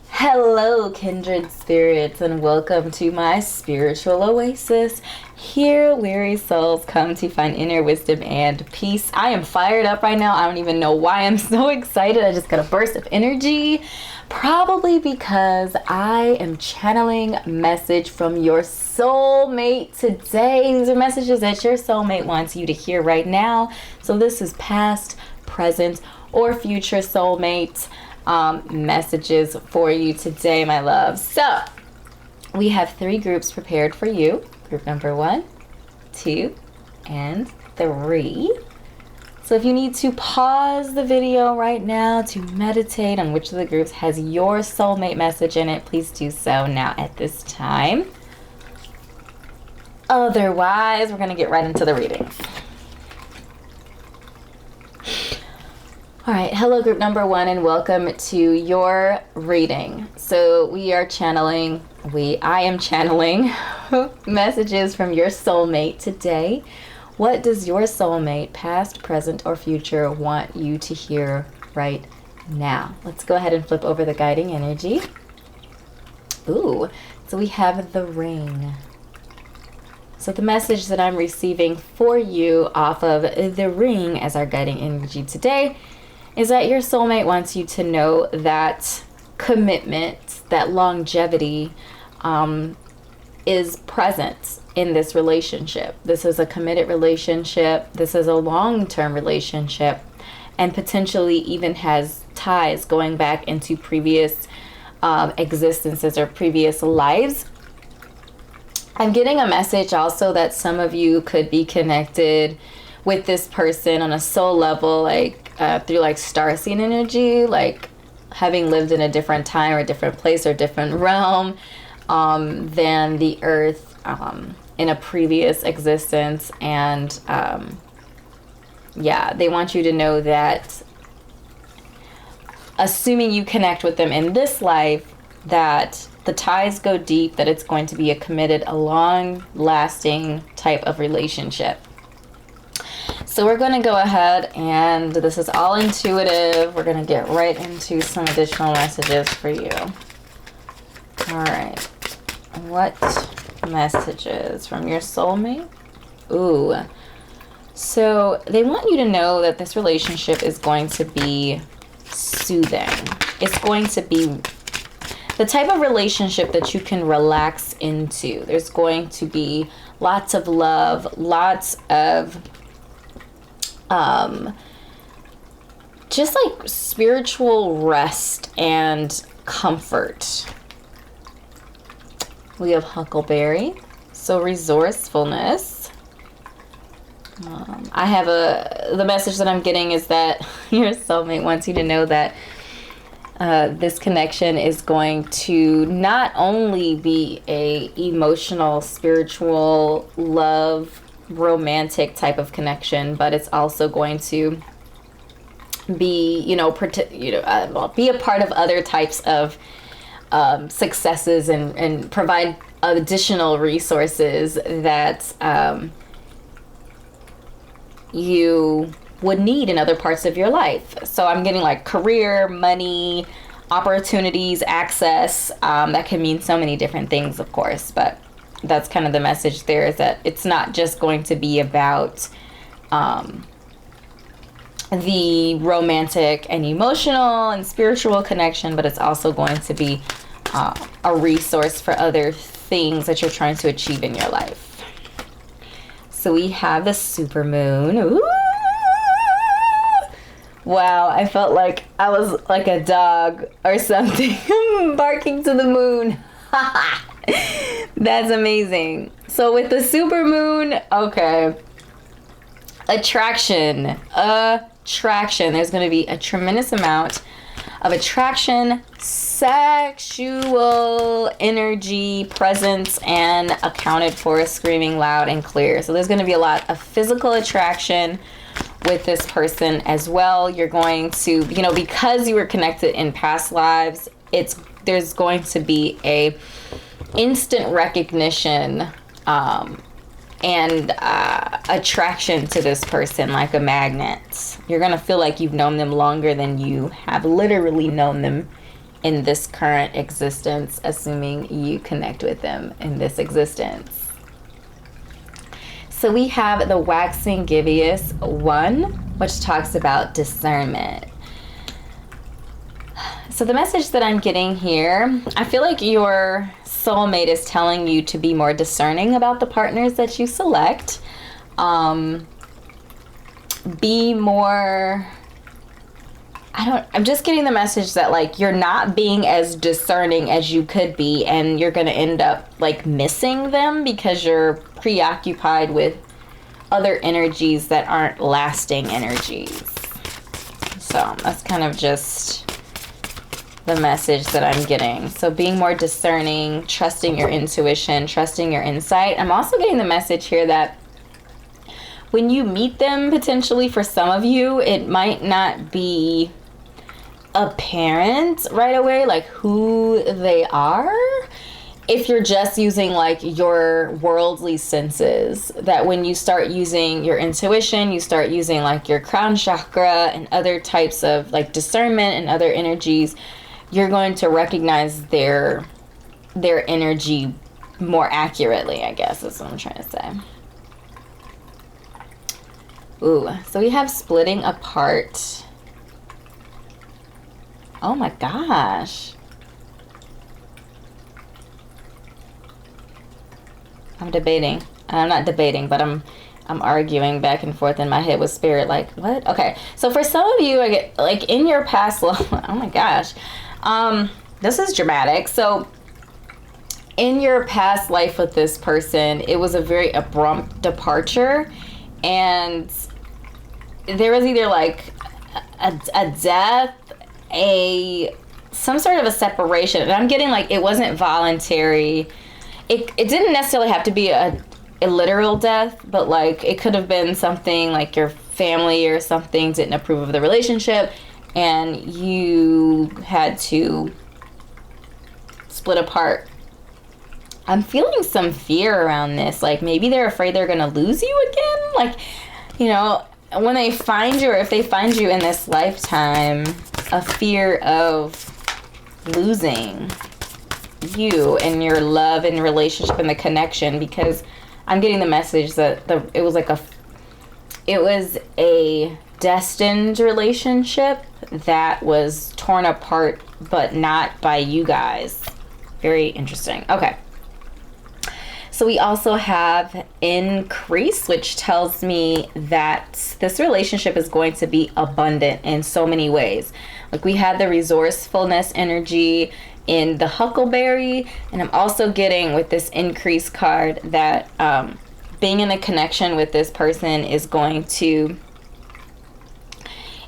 Hello, Kindred Spirits, and welcome to my spiritual oasis. Here, weary souls come to find inner wisdom and peace. I am fired up right now. I don't even know why I'm so excited. I just got a burst of energy. Probably because I am channeling a message from your soulmate today. These are messages that your soulmate wants you to hear right now. So this is past, present, or future soulmate messages for you today, my love. So we have 3 groups prepared for you. Group number 1, 2, and 3. So if you need to pause the video right now to meditate on which of the groups has your soulmate message in it, please do so now at this time. Otherwise, we're going to get right into the readings. All right, hello group number 1 and welcome to your reading. So I am channeling messages from your soulmate today. What does your soulmate, past, present, or future, want you to hear right now? Let's go ahead and flip over the guiding energy. Ooh, so we have the ring. So the message that I'm receiving for you off of the ring as our guiding energy today is that your soulmate wants you to know that commitment, that longevity is present in this relationship. This is a committed relationship. This is a long-term relationship, and potentially even has ties going back into previous existences or previous lives. I'm getting a message also that some of you could be connected with this person on a soul level, like through like star scene energy, like having lived in a different time or a different place or different realm than the earth in a previous existence. And yeah, they want you to know that assuming you connect with them in this life, that the ties go deep, that it's going to be a committed, a long-lasting type of relationship. So we're going to go ahead, and this is all intuitive. We're going to get right into some additional messages for you. All right. What messages from your soulmate? Ooh. So they want you to know that this relationship is going to be soothing. It's going to be the type of relationship that you can relax into. There's going to be lots of love, lots of just like spiritual rest and comfort. We have Huckleberry, so resourcefulness. I have the message that I'm getting is that your soulmate wants you to know that this connection is going to not only be a emotional, spiritual, love, romantic type of connection, but it's also going to be, be a part of other types of successes and provide additional resources that you would need in other parts of your life. So I'm getting like career, money, opportunities, access. That can mean so many different things, of course, but that's kind of the message there, is that it's not just going to be about the romantic and emotional and spiritual connection, but it's also going to be a resource for other things that you're trying to achieve in your life. So we have the supermoon. Ooh! Wow, I felt like I was like a dog or something barking to the moon. That's amazing. So with the supermoon, okay. Attraction. There's going to be a tremendous amount of attraction, sexual energy, presence, and accounted for screaming loud and clear. So there's going to be a lot of physical attraction with this person as well. You're going to, because you were connected in past lives, there's going to be a instant recognition and attraction to this person like a magnet. You're going to feel like you've known them longer than you have literally known them in this current existence, assuming you connect with them in this existence. So we have the Waxing Gibeus 1, which talks about discernment. So the message that I'm getting here, I feel like your soulmate is telling you to be more discerning about the partners that you select. Be more... I'm just getting the message that like you're not being as discerning as you could be, and you're going to end up like missing them because you're preoccupied with other energies that aren't lasting energies. So that's kind of just the message that I'm getting. So being more discerning, trusting your intuition, trusting your insight. I'm also getting the message here that when you meet them, potentially for some of you, it might not be apparent right away, like who they are. If you're just using like your worldly senses, that when you start using your intuition, you start using like your crown chakra and other types of like discernment and other energies, you're going to recognize their energy more accurately, I guess is what I'm trying to say. Ooh, so we have splitting apart. Oh my gosh. I'm debating. I'm not debating, but I'm arguing back and forth in my head with spirit. Like, what? Okay. So for some of you, I get like in your past life. Oh my gosh. This is dramatic. So in your past life with this person, it was a very abrupt departure, and there was either like a death, some sort of a separation, and I'm getting like it wasn't voluntary. It didn't necessarily have to be a literal death, but like it could have been something like your family or something didn't approve of the relationship and you had to split apart. I'm feeling some fear around this. Like maybe they're afraid they're gonna lose you again. Like, you know, when they find you, or if they find you in this lifetime, a fear of losing you and your love and relationship and the connection, because I'm getting the message that it was a destined relationship that was torn apart, but not by you guys. Very interesting. Okay. So we also have increase, which tells me that this relationship is going to be abundant in so many ways. Like we had the resourcefulness energy in the huckleberry, and I'm also getting with this increase card that being in a connection with this person is going to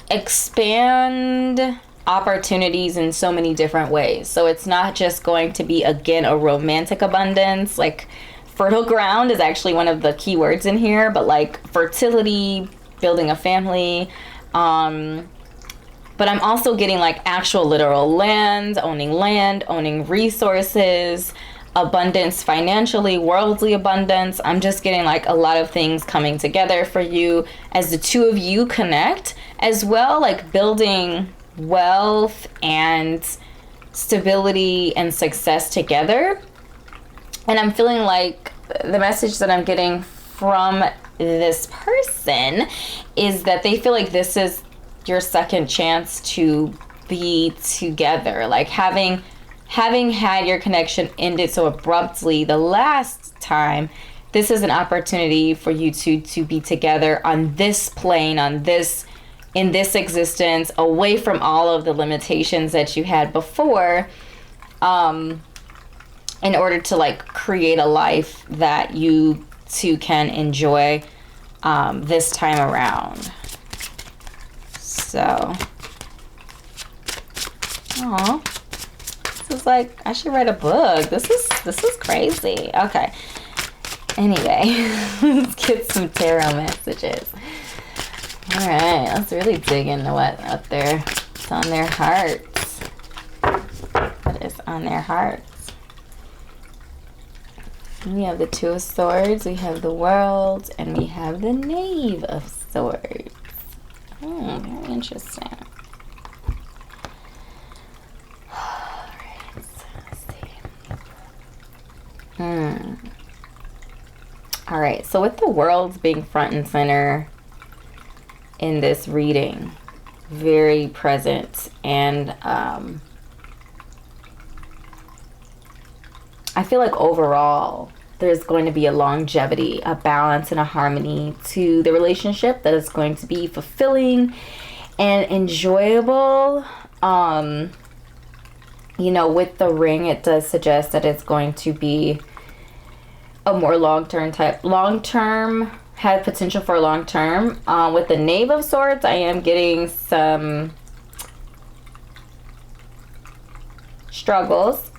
expand opportunities in so many different ways. So it's not just going to be, again, a romantic abundance. Like fertile ground is actually one of the key words in here, but like fertility, building a family, but I'm also getting like actual literal land, owning resources, abundance financially, worldly abundance. I'm just getting like a lot of things coming together for you as the two of you connect, as well, like building wealth and stability and success together. And I'm feeling like the message that I'm getting from this person is that they feel like this is your second chance to be together. Like having had your connection ended so abruptly the last time, this is an opportunity for you to be together on this plane, in this existence, away from all of the limitations that you had before, in order to like create a life that you two can enjoy this time around. So, oh, this is like, I should write a book. This is crazy. Okay. Anyway, let's get some tarot messages. All right, let's really dig into what's on their hearts. What is on their hearts? We have the Two of Swords, we have the World, and we have the Knave of Swords. Very interesting. Alright, so let's see. Alright, so with the World being front and center in this reading, very present, and I feel like overall there's going to be a longevity, a balance, and a harmony to the relationship that is going to be fulfilling and enjoyable. You know, with the ring, it does suggest that it's going to be a more long-term, have potential for long-term. With the Knave of Swords, I am getting some struggles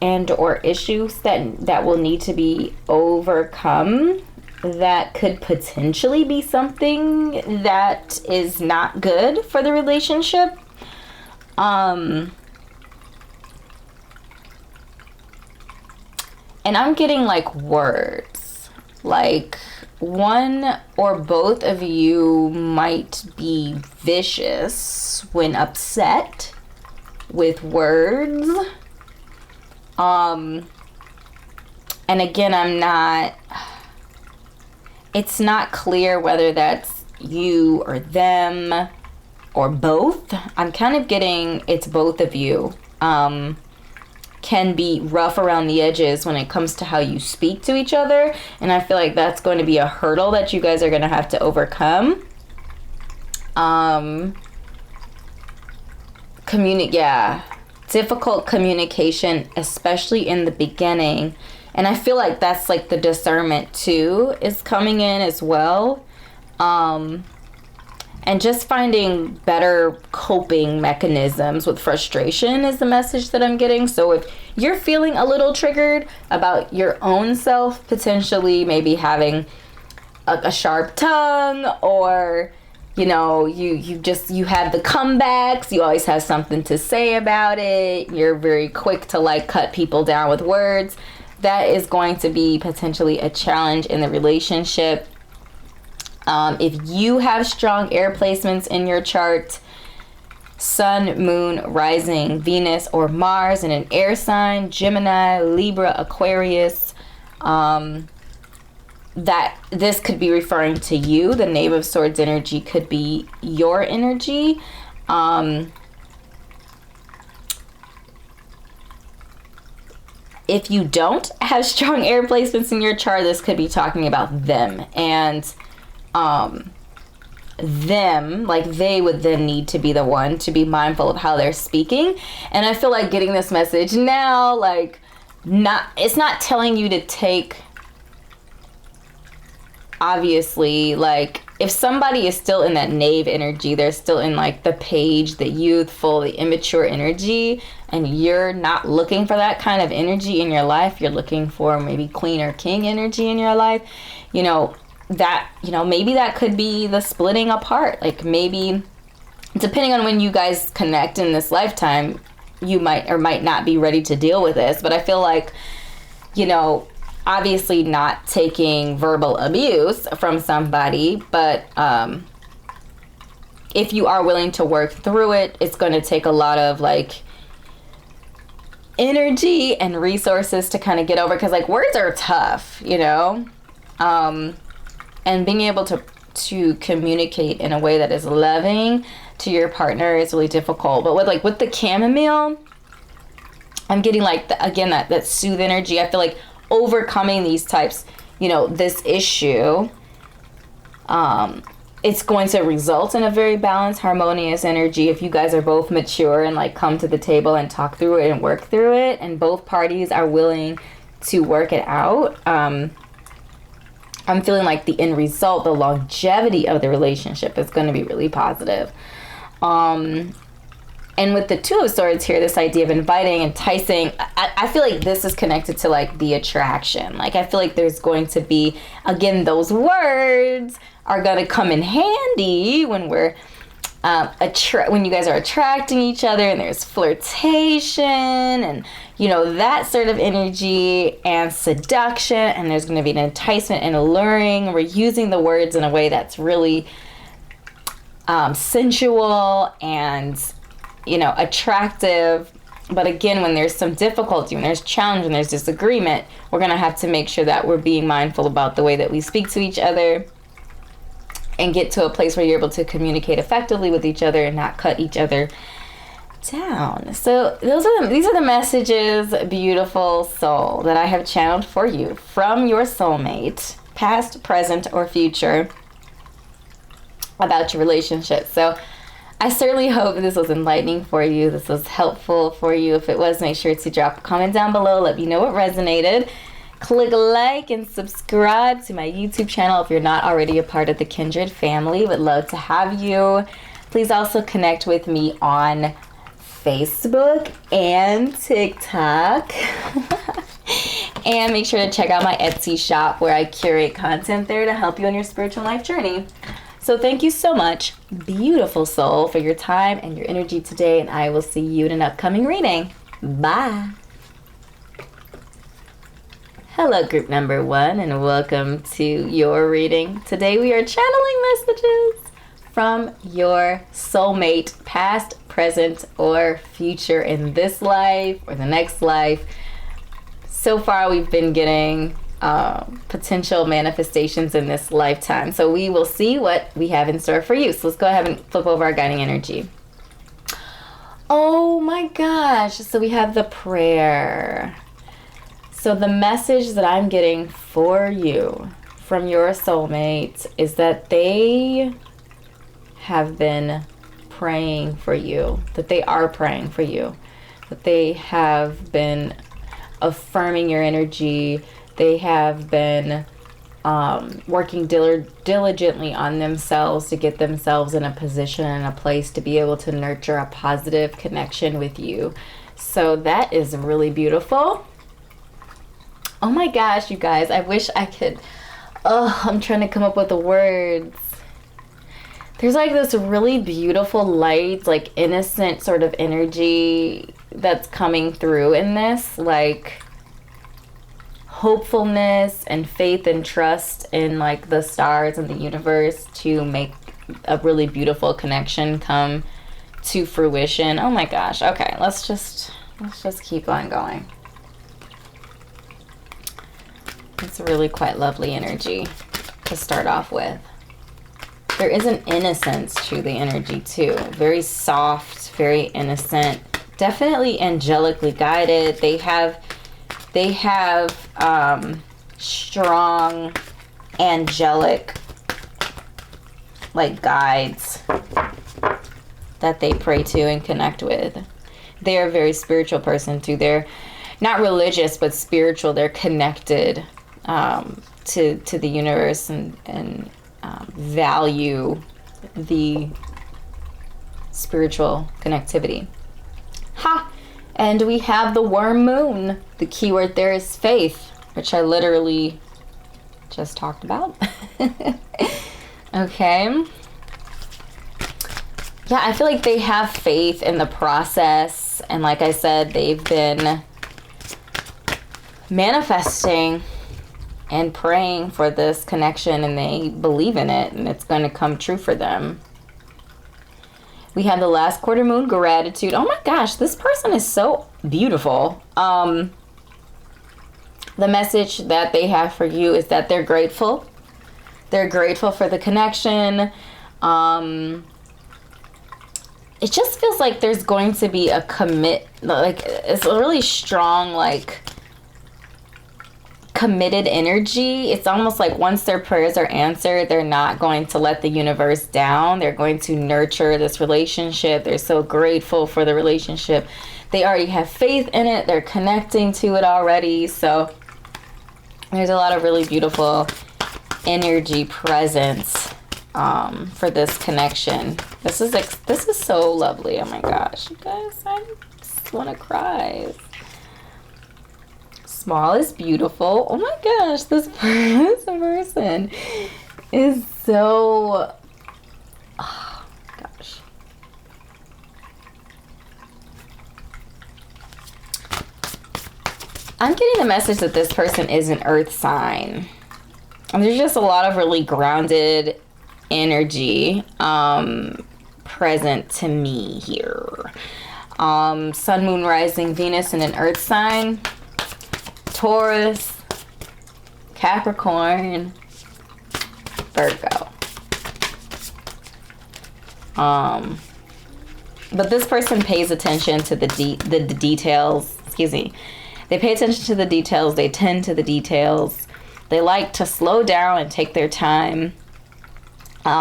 and or issues that will need to be overcome, that could potentially be something that is not good for the relationship. And I'm getting like words, like one or both of you might be vicious when upset with words. And again, it's not clear whether that's you or them or both. I'm kind of getting it's both of you. Can be rough around the edges when it comes to how you speak to each other. And I feel like that's going to be a hurdle that you guys are going to have to overcome. Difficult communication, especially in the beginning. And I feel like that's like the discernment too is coming in as well. And just finding better coping mechanisms with frustration is the message that I'm getting. So if you're feeling a little triggered about your own self, potentially maybe having a sharp tongue, or you know, you have the comebacks, you always have something to say about it, you're very quick to like cut people down with words, that is going to be potentially a challenge in the relationship. If you have strong air placements in your chart, Sun, Moon, Rising, Venus, or Mars in an air sign, Gemini, Libra, Aquarius, that this could be referring to you. The Knave of Swords energy could be your energy. If you don't have strong air placements in your chart, this could be talking about them. And them, like they would then need to be the one to be mindful of how they're speaking. And I feel like getting this message now, like it's not telling you to take, obviously, like if somebody is still in that knave energy, they're still in like the page, the youthful, the immature energy, and you're not looking for that kind of energy in your life, you're looking for maybe queen or king energy in your life, you know, that, you know, maybe that could be the splitting apart. Like maybe depending on when you guys connect in this lifetime, you might or might not be ready to deal with this. But I feel like, you know, obviously not taking verbal abuse from somebody, but if you are willing to work through it, it's going to take a lot of like energy and resources to kind of get over, because like words are tough, you know, and being able to communicate in a way that is loving to your partner is really difficult. But with the chamomile, I'm getting like that soothe energy. I feel like overcoming these types, you know, this issue, it's going to result in a very balanced, harmonious energy if you guys are both mature and like come to the table and talk through it and work through it, and both parties are willing to work it out. I'm feeling like the end result, the longevity of the relationship is going to be really positive. And with the Two of Swords here, this idea of inviting, enticing, I feel like this is connected to like the attraction. Like I feel like there's going to be, again, those words are going to come in handy when we're when you guys are attracting each other, and there's flirtation and, you know, that sort of energy and seduction, and there's going to be an enticement and alluring. We're using the words in a way that's really sensual and, you know, attractive. But again, when there's some difficulty, when there's challenge, when there's disagreement, we're going to have to make sure that we're being mindful about the way that we speak to each other and get to a place where you're able to communicate effectively with each other and not cut each other down. So these are the messages, beautiful soul, that I have channeled for you from your soulmate, past, present, or future, about your relationship. So I certainly hope this was enlightening for you. This was helpful for you. If it was, make sure to drop a comment down below. Let me know what resonated. Click like and subscribe to my YouTube channel if you're not already a part of the Kindred family. Would love to have you. Please also connect with me on Facebook and TikTok. And make sure to check out my Etsy shop where I curate content there to help you on your spiritual life journey. So thank you so much, beautiful soul, for your time and your energy today, and I will see you in an upcoming reading. Bye. Hello, group number 1, and welcome to your reading. Today we are channeling messages from your soulmate, past, present, or future, in this life or the next life. So far we've been getting potential manifestations in this lifetime. So we will see what we have in store for you. So let's go ahead and flip over our guiding energy. Oh my gosh. So we have the prayer. So the message that I'm getting for you from your soulmate is that they have been praying for you, that they are praying for you, that they have been affirming your energy. They have been working diligently on themselves to get themselves in a position and a place to be able to nurture a positive connection with you. So that is really beautiful. Oh my gosh, you guys, I wish I could, I'm trying to come up with the words. There's like this really beautiful light, like innocent sort of energy that's coming through in this, like hopefulness and faith and trust in like the stars and the universe to make a really beautiful connection come to fruition. Oh my gosh. Okay, let's just keep on going. It's really quite lovely energy to start off with. There is an innocence to the energy too. Very soft, very innocent, definitely angelically guided. They have strong angelic like guides that they pray to and connect with. They're a very spiritual person too. They're not religious but spiritual. They're connected to the universe and value the spiritual connectivity. Ha! And we have the worm moon. The keyword there is faith, which I literally just talked about. Okay. Yeah, I feel like they have faith in the process. And like I said, they've been manifesting and praying for this connection, and they believe in it, and it's going to come true for them. We have the last quarter moon, gratitude. Oh my gosh, this person is so beautiful. The message that they have for you is that they're grateful. They're grateful for the connection. It just feels like there's going to be a it's a really strong, like, committed energy. It's almost like once their prayers are answered, they're not going to let the universe down. They're going to nurture this relationship. They're so grateful for the relationship. They already have faith in it. They're connecting to it already. So there's a lot of really beautiful energy presence for this connection. This is so lovely. Oh my gosh, you guys, I just want to cry. Small is beautiful. Oh my gosh, this person is so, oh gosh, I'm getting the message that this person is an earth sign. And there's just a lot of really grounded energy present to me here. Sun, moon, rising, Venus in an earth sign. Taurus, Capricorn, Virgo. But this person pays attention to the details. Excuse me. They pay attention to the details. They tend to the details. They like to slow down and take their time. They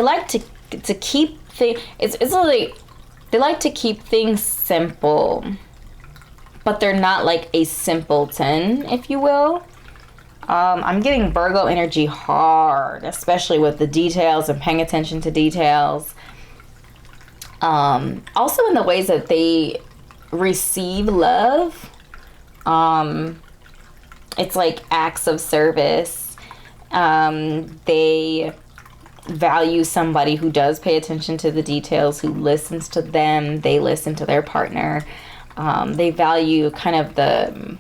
like to keep things. It's like they like to keep things simple, but they're not like a simpleton, if you will. I'm getting Virgo energy hard, especially with the details and paying attention to details. Also in the ways that they receive love. It's like acts of service. They value somebody who does pay attention to the details, who listens to them. They listen to their partner. They value kind of the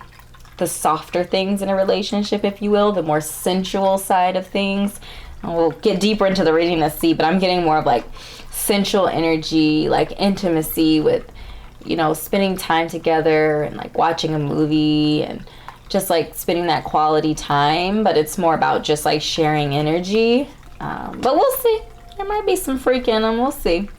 softer things in a relationship, if you will, the more sensual side of things. And we'll get deeper into the reading to see, but I'm getting more of like sensual energy, like intimacy with, you know, spending time together and like watching a movie and just like spending that quality time. But it's more about just like sharing energy. But we'll see. There might be some freak in them. We'll see.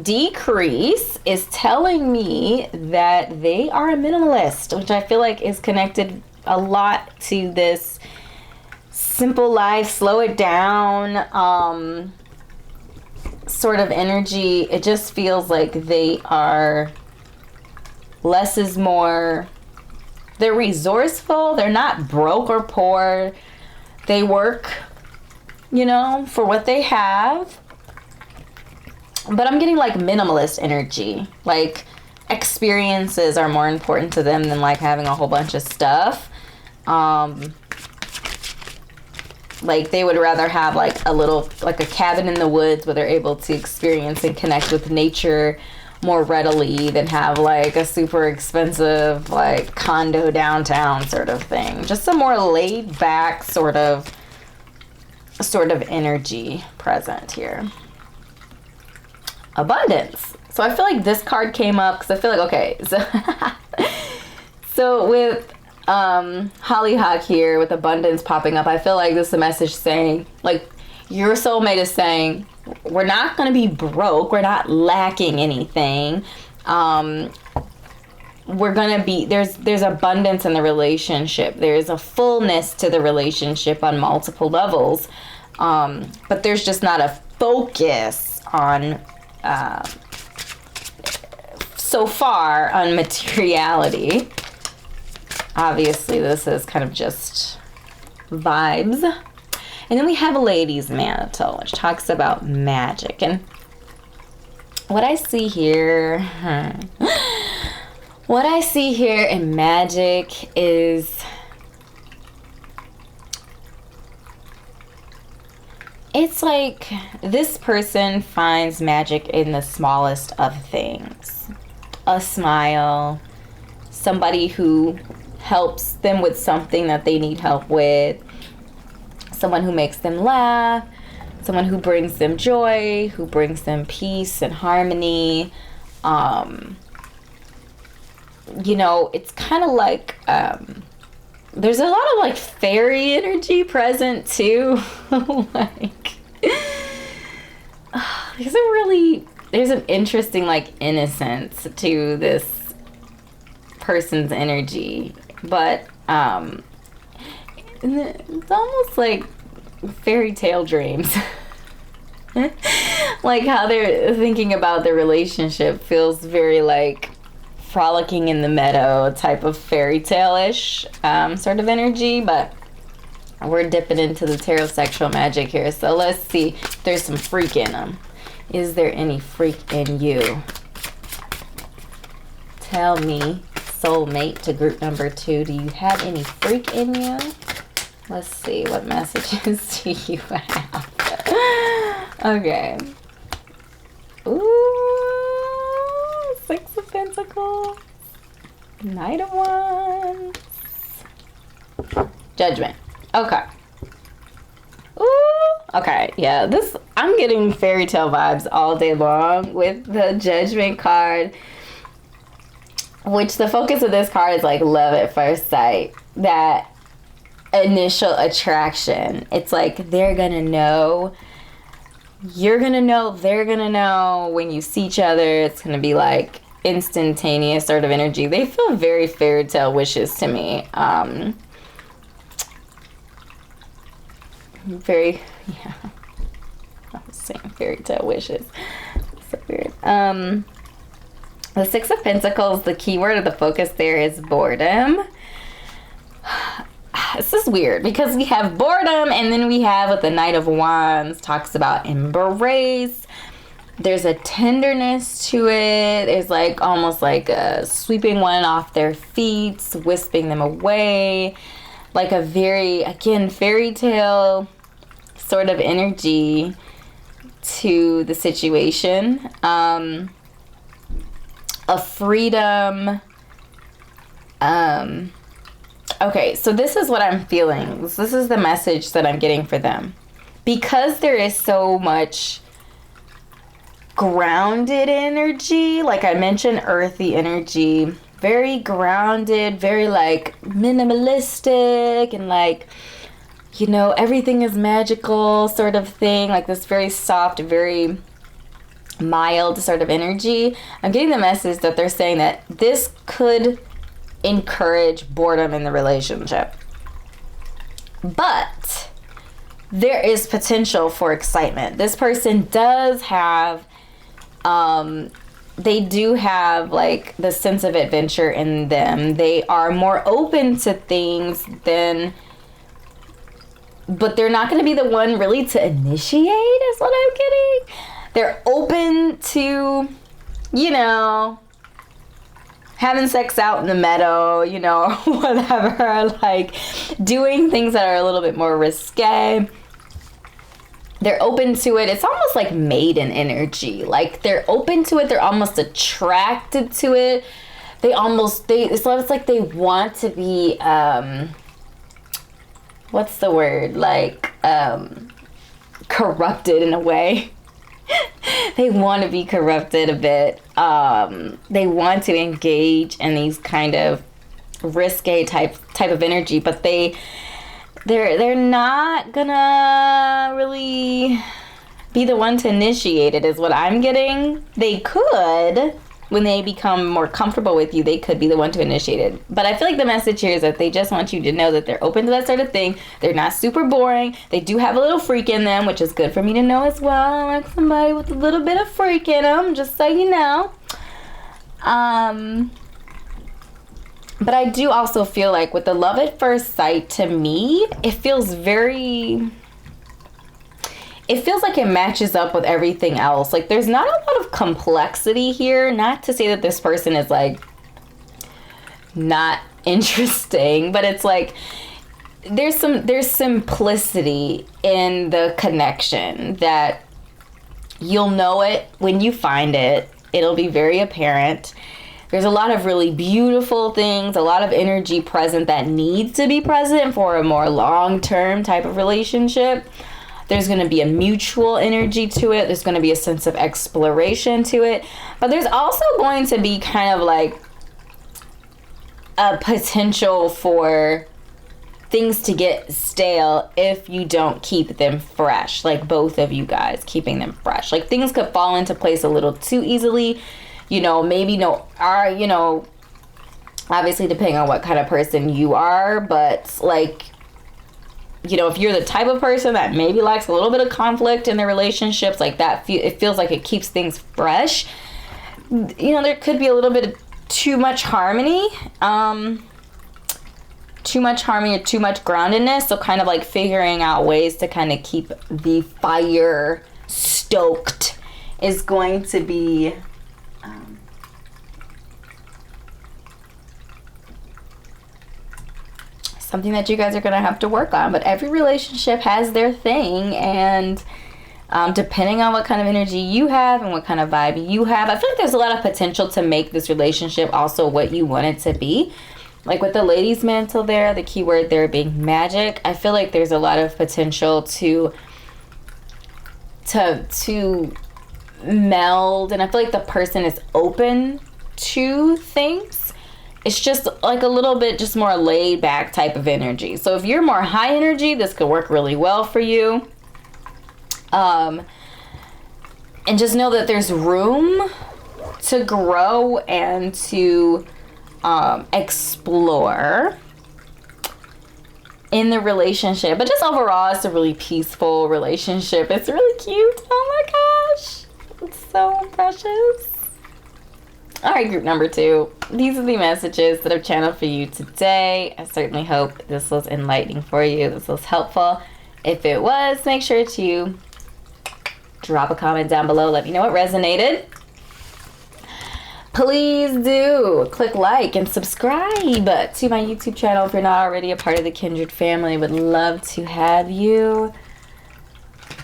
Decrease is telling me that they are a minimalist, which I feel like is connected a lot to this simple life, slow it down sort of energy. It just feels like they are less is more. They're resourceful. They're not broke or poor. They work, you know, for what they have. But I'm getting like minimalist energy. Like experiences are more important to them than like having a whole bunch of stuff. Like they would rather have like a little, like a cabin in the woods where they're able to experience and connect with nature more readily than have like a super expensive like condo downtown sort of thing. Just a more laid back sort of energy present here. Abundance. So I feel like this card came up because I feel like, okay, so with Hollyhock here with abundance popping up, I feel like this is a message saying, like, your soulmate is saying, we're not going to be broke. We're not lacking anything. We're going to be, there's abundance in the relationship. There's a fullness to the relationship on multiple levels. But there's just not a focus on, so far on materiality. Obviously, this is kind of just vibes. And then we have a ladies' mantle, which talks about magic. And what I see here, what I see here in magic is, it's like this person finds magic in the smallest of things. A smile, somebody who helps them with something that they need help with, someone who makes them laugh, someone who brings them joy, who brings them peace and harmony. You know, it's kind of like, there's a lot of like fairy energy present too. Like, there's an interesting like innocence to this person's energy, but it's almost like fairy tale dreams. Like how they're thinking about their relationship feels very like frolicking in the meadow type of fairy tale-ish sort of energy, but we're dipping into the tarot sexual magic here, so let's see if there's some freak in them. Is there any freak in you? Tell me, soulmate, to group number 2, do you have any freak in you? Let's see, what messages do you have? Okay. Ooh, Six of Pentacles. Knight of Wands. Judgment. Okay. Ooh. Okay, yeah, this, I'm getting fairy tale vibes all day long with the Judgment card. Which the focus of this card is like love at first sight. That initial attraction. It's like they're gonna know, you're gonna know, they're gonna know when you see each other. It's gonna be like instantaneous sort of energy. They feel very fairy tale wishes to me. Very, yeah, I was saying fairy tale wishes. So weird. The Six of Pentacles, the key word of the focus there is boredom. This is weird because we have boredom, and then we have with the Knight of Wands talks about embrace. There's a tenderness to it. There's like almost like a sweeping one off their feet, wisping them away. Like a very, again, fairy tale sort of energy to the situation. A freedom. Okay, so this is what I'm feeling. This is the message that I'm getting for them. Because there is so much grounded energy, like I mentioned, earthy energy, very grounded, very like minimalistic, and like, you know, everything is magical sort of thing, like this very soft, very mild sort of energy. I'm getting the message that they're saying that this could encourage boredom in the relationship, but there is potential for excitement. This person does have they do have like the sense of adventure in them. They are more open to things than, but they're not going to be the one really to initiate is what I'm getting. They're open to, you know, having sex out in the meadow, you know, whatever, like doing things that are a little bit more risque. They're open to it. It's almost like maiden energy. Like they're open to it. They're almost attracted to it. It's like they want to be, what's the word? Like, corrupted in a way. They want to be corrupted a bit. They want to engage in these kind of risque type of energy, but they're not gonna really be the one to initiate it is what I'm getting. They could, when they become more comfortable with you, they could be the one to initiate it. But I feel like the message here is that they just want you to know that they're open to that sort of thing. They're not super boring. They do have a little freak in them, which is good for me to know as well. I like somebody with a little bit of freak in them, just so you know. But I do also feel like with the love at first sight, to me, it feels like it matches up with everything else. Like there's not a lot of complexity here. Not to say that this person is like not interesting, but it's like there's simplicity in the connection that you'll know it when you find it. It'll be very apparent. There's a lot of really beautiful things, a lot of energy present that needs to be present for a more long-term type of relationship. There's going to be a mutual energy to it. There's going to be a sense of exploration to it. But there's also going to be kind of like a potential for things to get stale if you don't keep them fresh. Like both of you guys keeping them fresh. Like things could fall into place a little too easily. You know, maybe obviously depending on what kind of person you are, but like, you know, if you're the type of person that maybe likes a little bit of conflict in their relationships, like that, it feels like it keeps things fresh. You know, there could be a little bit of too much harmony or too much groundedness. So kind of like figuring out ways to kind of keep the fire stoked is going to be something that you guys are going to have to work on. But every relationship has their thing, and depending on what kind of energy you have and what kind of vibe you have, I feel like there's a lot of potential to make this relationship also what you want it to be. Like with the ladies mantle there, the key word there being magic, I feel like there's a lot of potential to meld, and I feel like the person is open to things. It's just like a little bit just more laid back type of energy. So if you're more high energy, this could work really well for you. And just know that there's room to grow and to explore in the relationship. But just overall, it's a really peaceful relationship. It's really cute. Oh my gosh. It's so precious. All right, group number 2. These are the messages that I've channeled for you today. I certainly hope this was enlightening for you. This was helpful. If it was, make sure to drop a comment down below. Let me know what resonated. Please do click like and subscribe to my YouTube channel if you're not already a part of the Kindred family. Would love to have you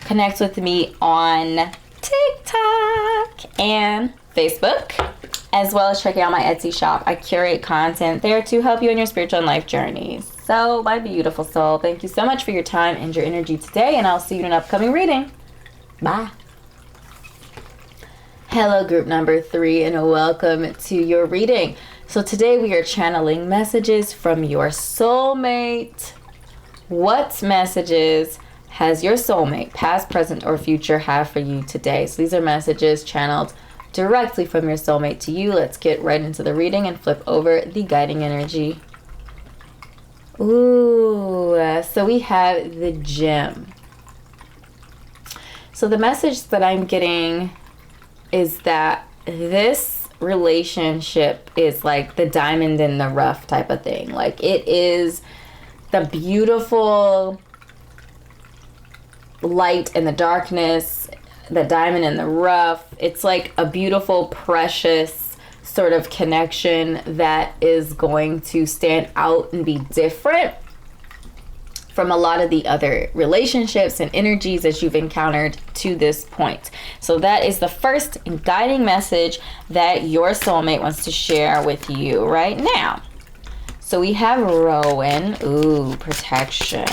connect with me on TikTok and Facebook, as well as checking out my Etsy shop. I curate content there to help you in your spiritual and life journeys. So, my beautiful soul, thank you so much for your time and your energy today, and I'll see you in an upcoming reading. Bye. Hello, group number 3, and welcome to your reading. So today we are channeling messages from your soulmate. What messages has your soulmate, past, present, or future, have for you today? So these are messages channeled directly from your soulmate to you. Let's get right into the reading and flip over the guiding energy. Ooh, so we have the gem. So the message that I'm getting is that this relationship is like the diamond in the rough type of thing. Like it is the beautiful light in the darkness, the diamond in the rough. It's like a beautiful, precious sort of connection that is going to stand out and be different from a lot of the other relationships and energies that you've encountered to this point. So that is the first guiding message that your soulmate wants to share with you right now. So we have Rowan. Ooh, protection.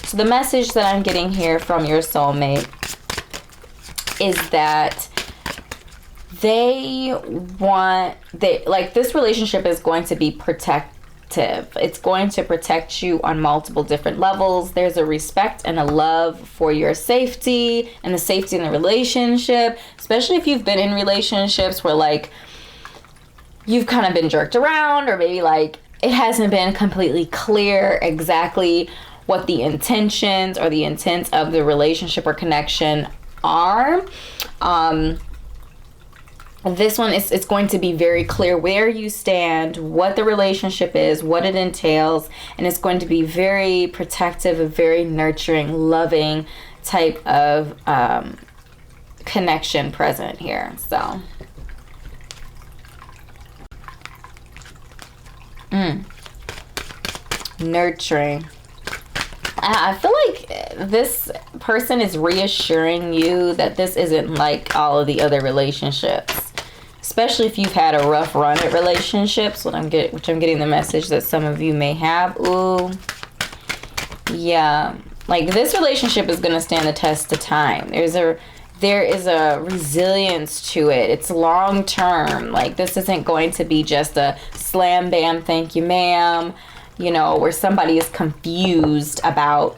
So the message that I'm getting here from your soulmate is that this relationship is going to be protective. It's going to protect you on multiple different levels. There's a respect and a love for your safety and the safety in the relationship, especially if you've been in relationships where like you've kind of been jerked around, or maybe like it hasn't been completely clear exactly what the intentions or the intents of the relationship or connection are. This one is, it's going to be very clear where you stand, what the relationship is, what it entails, and it's going to be very protective, a very nurturing, loving type of connection present here. So, nurturing. I feel like this person is reassuring you that this isn't like all of the other relationships, especially if you've had a rough run at relationships, which I'm getting the message that some of you may have. Ooh, yeah, like this relationship is going to stand the test of time. There is a resilience to it. It's long term. Like this isn't going to be just a slam bam, thank you ma'am, you know, where somebody is confused about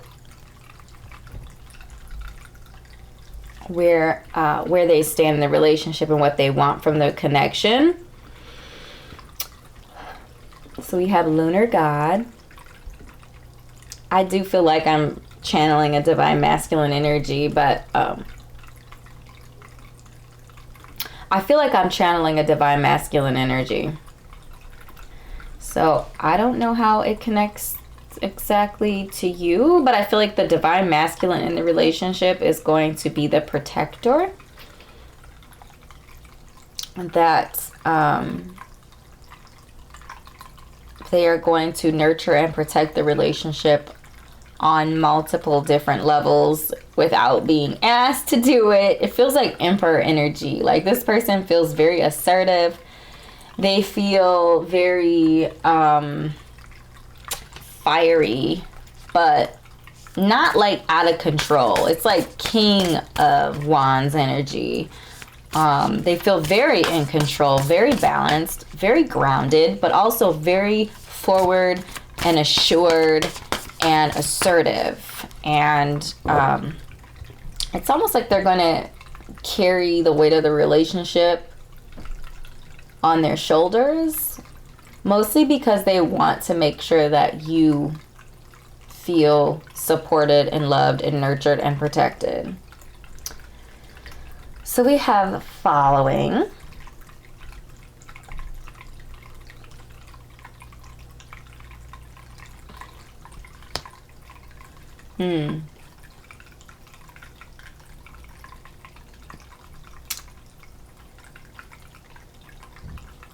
where they stand in the relationship and what they want from the connection. So we have Lunar God. I do feel like I'm channeling a divine masculine energy, but I feel like I'm channeling a divine masculine energy. So I don't know how it connects exactly to you, but I feel like the divine masculine in the relationship is going to be the protector. That They are going to nurture and protect the relationship on multiple different levels without being asked to do it. It feels like Emperor energy. Like, this person feels very assertive. They feel very fiery, but not like out of control. It's like King of Wands energy. They feel very in control, very balanced, very grounded, but also very forward and assured and assertive. And it's almost like they're going to carry the weight of the relationship on their shoulders, mostly because they want to make sure that you feel supported and loved and nurtured and protected. So we have the following.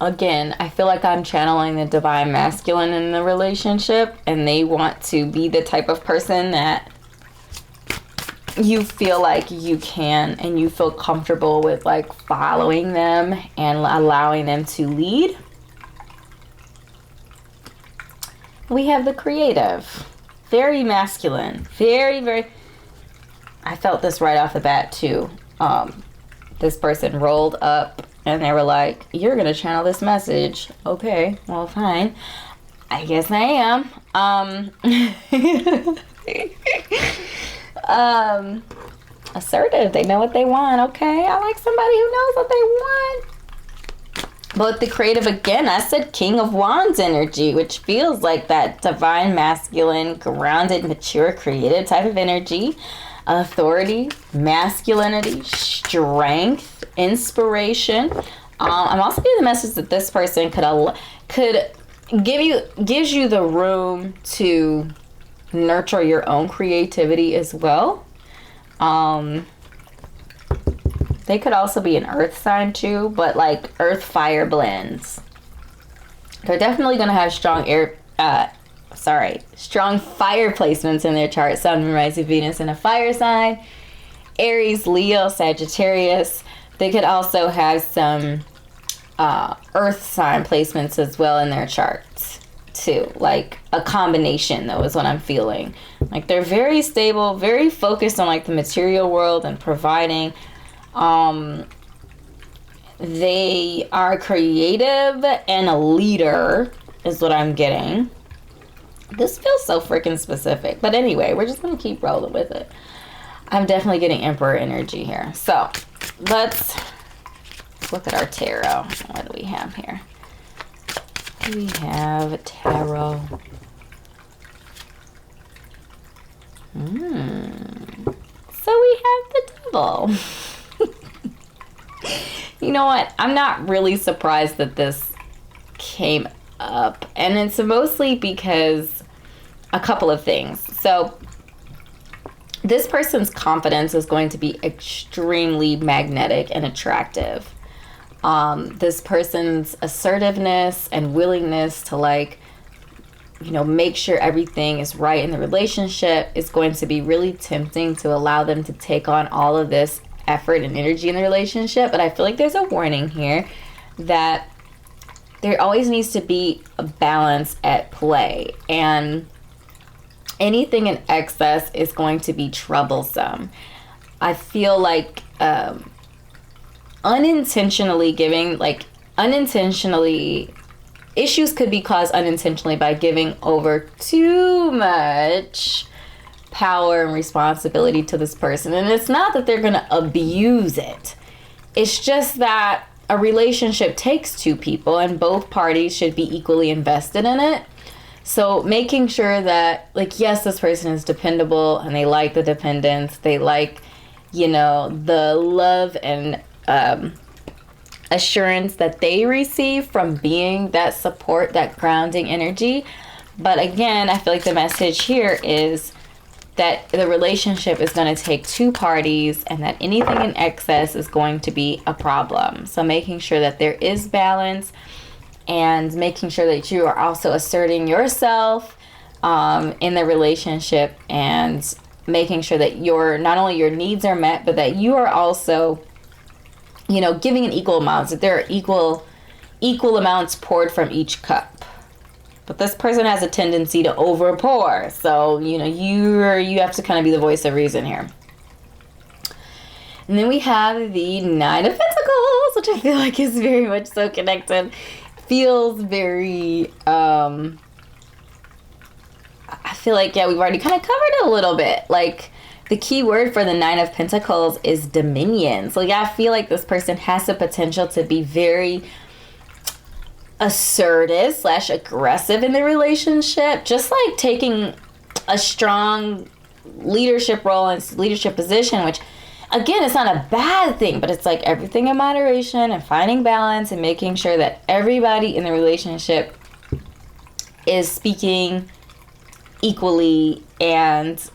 Again, I feel like I'm channeling the divine masculine in the relationship, and they want to be the type of person that you feel like you can and you feel comfortable with, like, following them and allowing them to lead. We have the creative. Very masculine. Very, very... I felt this right off the bat, too. This person rolled up and they were like, you're going to channel this message. Okay, well, fine. I guess I am. Assertive. They know what they want. Okay, I like somebody who knows what they want. But the creative, again, I said King of Wands energy, which feels like that divine masculine, grounded, mature, creative type of energy. Authority, masculinity, strength, inspiration. I'm also getting the message that this person could gives you the room to nurture your own creativity as well. They could also be an earth sign too, but like earth fire blends. They're definitely going to have strong strong fire placements in their chart. Sun, Moon, Rising, Venus in a fire sign. Aries, Leo, Sagittarius. They could also have some earth sign placements as well in their charts too. Like a combination, though, is what I'm feeling. Like, they're very stable, very focused on like the material world and providing. They are creative and a leader is what I'm getting. This feels so freaking specific. But anyway, we're just going to keep rolling with it. I'm definitely getting Emperor energy here. So, let's look at our tarot. What do we have here? We have tarot. So we have the Devil. You know what? I'm not really surprised that this came up. And it's mostly because a couple of things. So this person's confidence is going to be extremely magnetic and attractive. This person's assertiveness and willingness to, like, you know, make sure everything is right in the relationship is going to be really tempting to allow them to take on all of this effort and energy in the relationship. But I feel like there's a warning here that there always needs to be a balance at play, and anything in excess is going to be troublesome. I feel like unintentionally issues could be caused unintentionally by giving over too much power and responsibility to this person. And it's not that they're going to abuse it. It's just that a relationship takes two people and both parties should be equally invested in it. So making sure that, like, yes, this person is dependable and they like the dependence. They like, you know, the love and assurance that they receive from being that support, that grounding energy. But again, I feel like the message here is that the relationship is going to take two parties and that anything in excess is going to be a problem. So making sure that there is balance and making sure that you are also asserting yourself in the relationship, and making sure that not only your needs are met, but that you are also, you know, giving in equal amounts, that there are equal amounts poured from each cup. But this person has a tendency to over pour, so you know, you have to kind of be the voice of reason here. And then we have the Nine of Pentacles, which I feel like is very much so connected. Feels very, I feel like, yeah, we've already kind of covered it a little bit. Like, the key word for the Nine of Pentacles is dominion. So yeah, I feel like this person has the potential to be very assertive / aggressive in the relationship. Just like taking a strong leadership role and leadership position, which, again, it's not a bad thing, but it's like everything in moderation and finding balance and making sure that everybody in the relationship is speaking equally and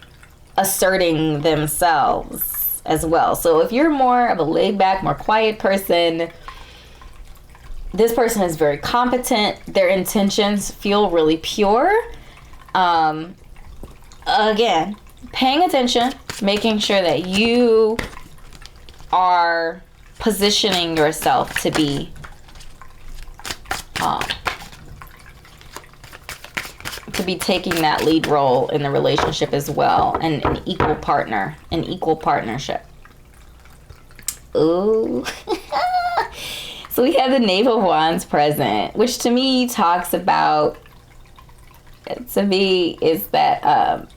asserting themselves as well. So if you're more of a laid back, more quiet person, this person is very competent. Their intentions feel really pure. Again, paying attention, making sure that you are positioning yourself to be taking that lead role in the relationship as well, and an equal partnership. Ooh. So we have the Knave of Wands present, which to me talks about, to me, is that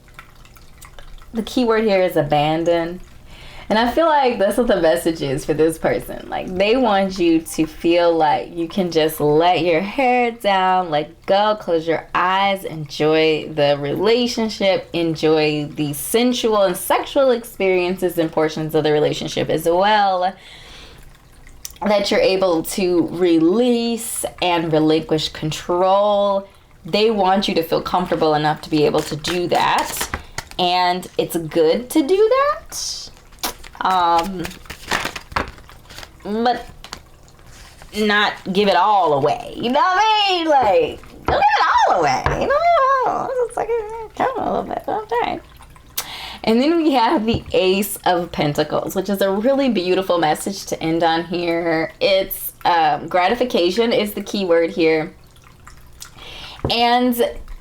the key word here is abandon. And I feel like that's what the message is for this person. Like, they want you to feel like you can just let your hair down, let go, close your eyes, enjoy the relationship, enjoy the sensual and sexual experiences and portions of the relationship as well. That you're able to release and relinquish control. They want you to feel comfortable enough to be able to do that. And it's good to do that. But not give it all away. You know what I mean? Like, don't give it all away. You know? It's like, count a little bit. Okay. And then we have the Ace of Pentacles, which is a really beautiful message to end on here. It's gratification is the key word here. And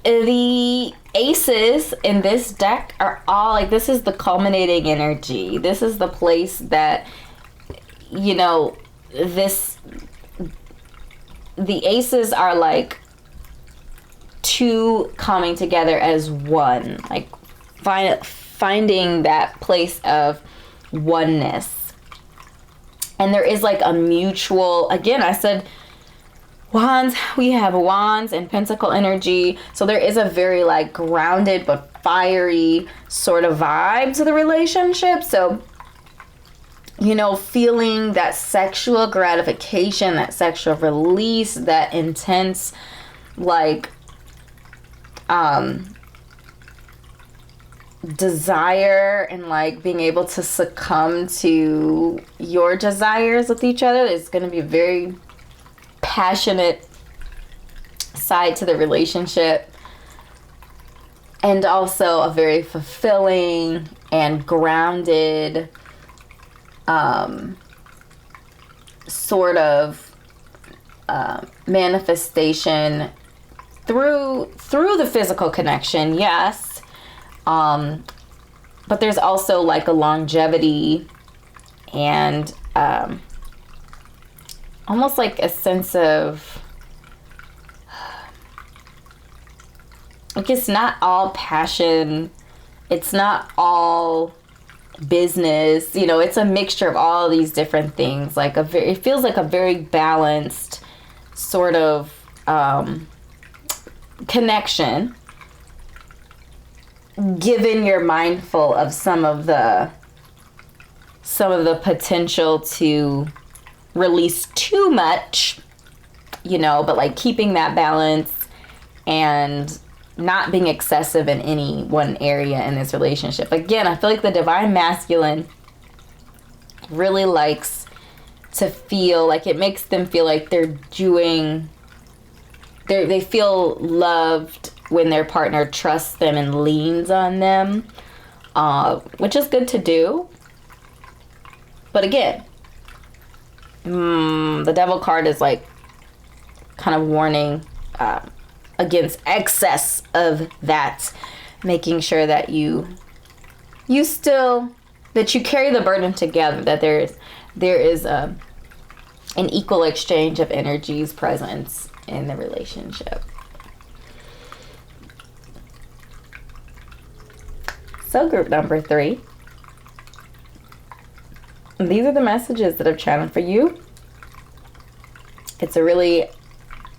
the aces in this deck are all like, this is the culminating energy. This is the place that, you know, the aces are like two coming together as one, like finding that place of oneness. And there is like a mutual, again, I said wands, we have wands and pentacle energy, so there is a very like grounded but fiery sort of vibe to the relationship. So, you know, feeling that sexual gratification, that sexual release, that intense like desire, and like being able to succumb to your desires with each other. It's going to be a very passionate side to the relationship, and also a very fulfilling and grounded sort of manifestation through the physical connection, yes, but there's also like a longevity and almost like a sense of, like, it's not all passion, it's not all business, you know, it's a mixture of all these different things. Like it feels like a very balanced sort of connection, given you're mindful of some of the potential to release too much, you know, but like keeping that balance and not being excessive in any one area in this relationship. Again, I feel like the divine masculine really likes to feel like, it makes them feel like they're doing they feel loved when their partner trusts them and leans on them, which is good to do. But again, the Devil card is like kind of warning against excess of that, making sure that you still, that you carry the burden together, that there is an equal exchange of energies presence in the relationship. So group number 3. These are the messages that I've channeled for you.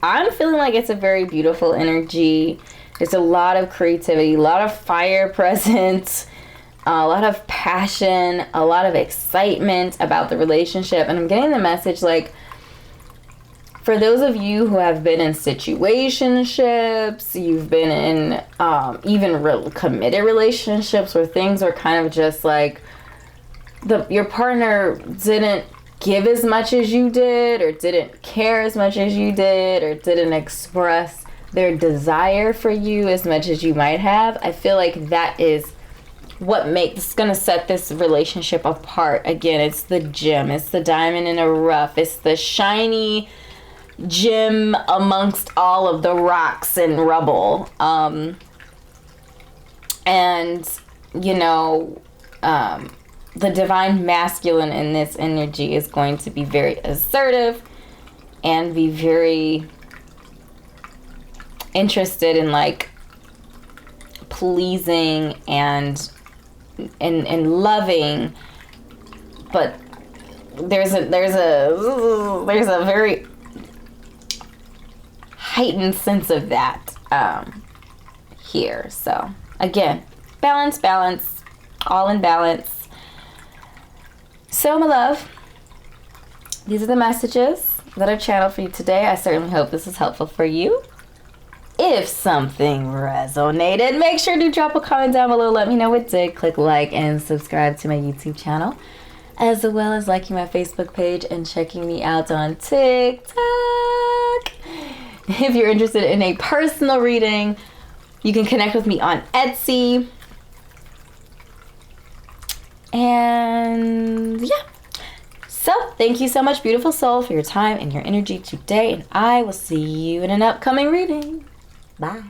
I'm feeling like it's a very beautiful energy. There's a lot of creativity, a lot of fire present, a lot of passion, a lot of excitement about the relationship. And I'm getting the message like, for those of you who have been in situationships, you've been in even committed relationships where things are kind of just like, your partner didn't give as much as you did, or didn't care as much as you did, or didn't express their desire for you as much as you might have. I feel like that is what makes gonna set this relationship apart. Again, it's the gem, it's the diamond in a rough, it's the shiny gem amongst all of the rocks and rubble. The divine masculine in this energy is going to be very assertive and be very interested in like pleasing and loving, but there's a very heightened sense of that here. So again, balance, all in balance. So my love, these are the messages that I've channeled for you today. I certainly hope this is helpful for you. If something resonated, make sure to drop a comment down below. Let me know it did. Click like and subscribe to my YouTube channel, as well as liking my Facebook page and checking me out on TikTok. If you're interested in a personal reading, you can connect with me on Etsy. And yeah, so thank you so much, beautiful soul, for your time and your energy today, and I will see you in an upcoming reading. Bye.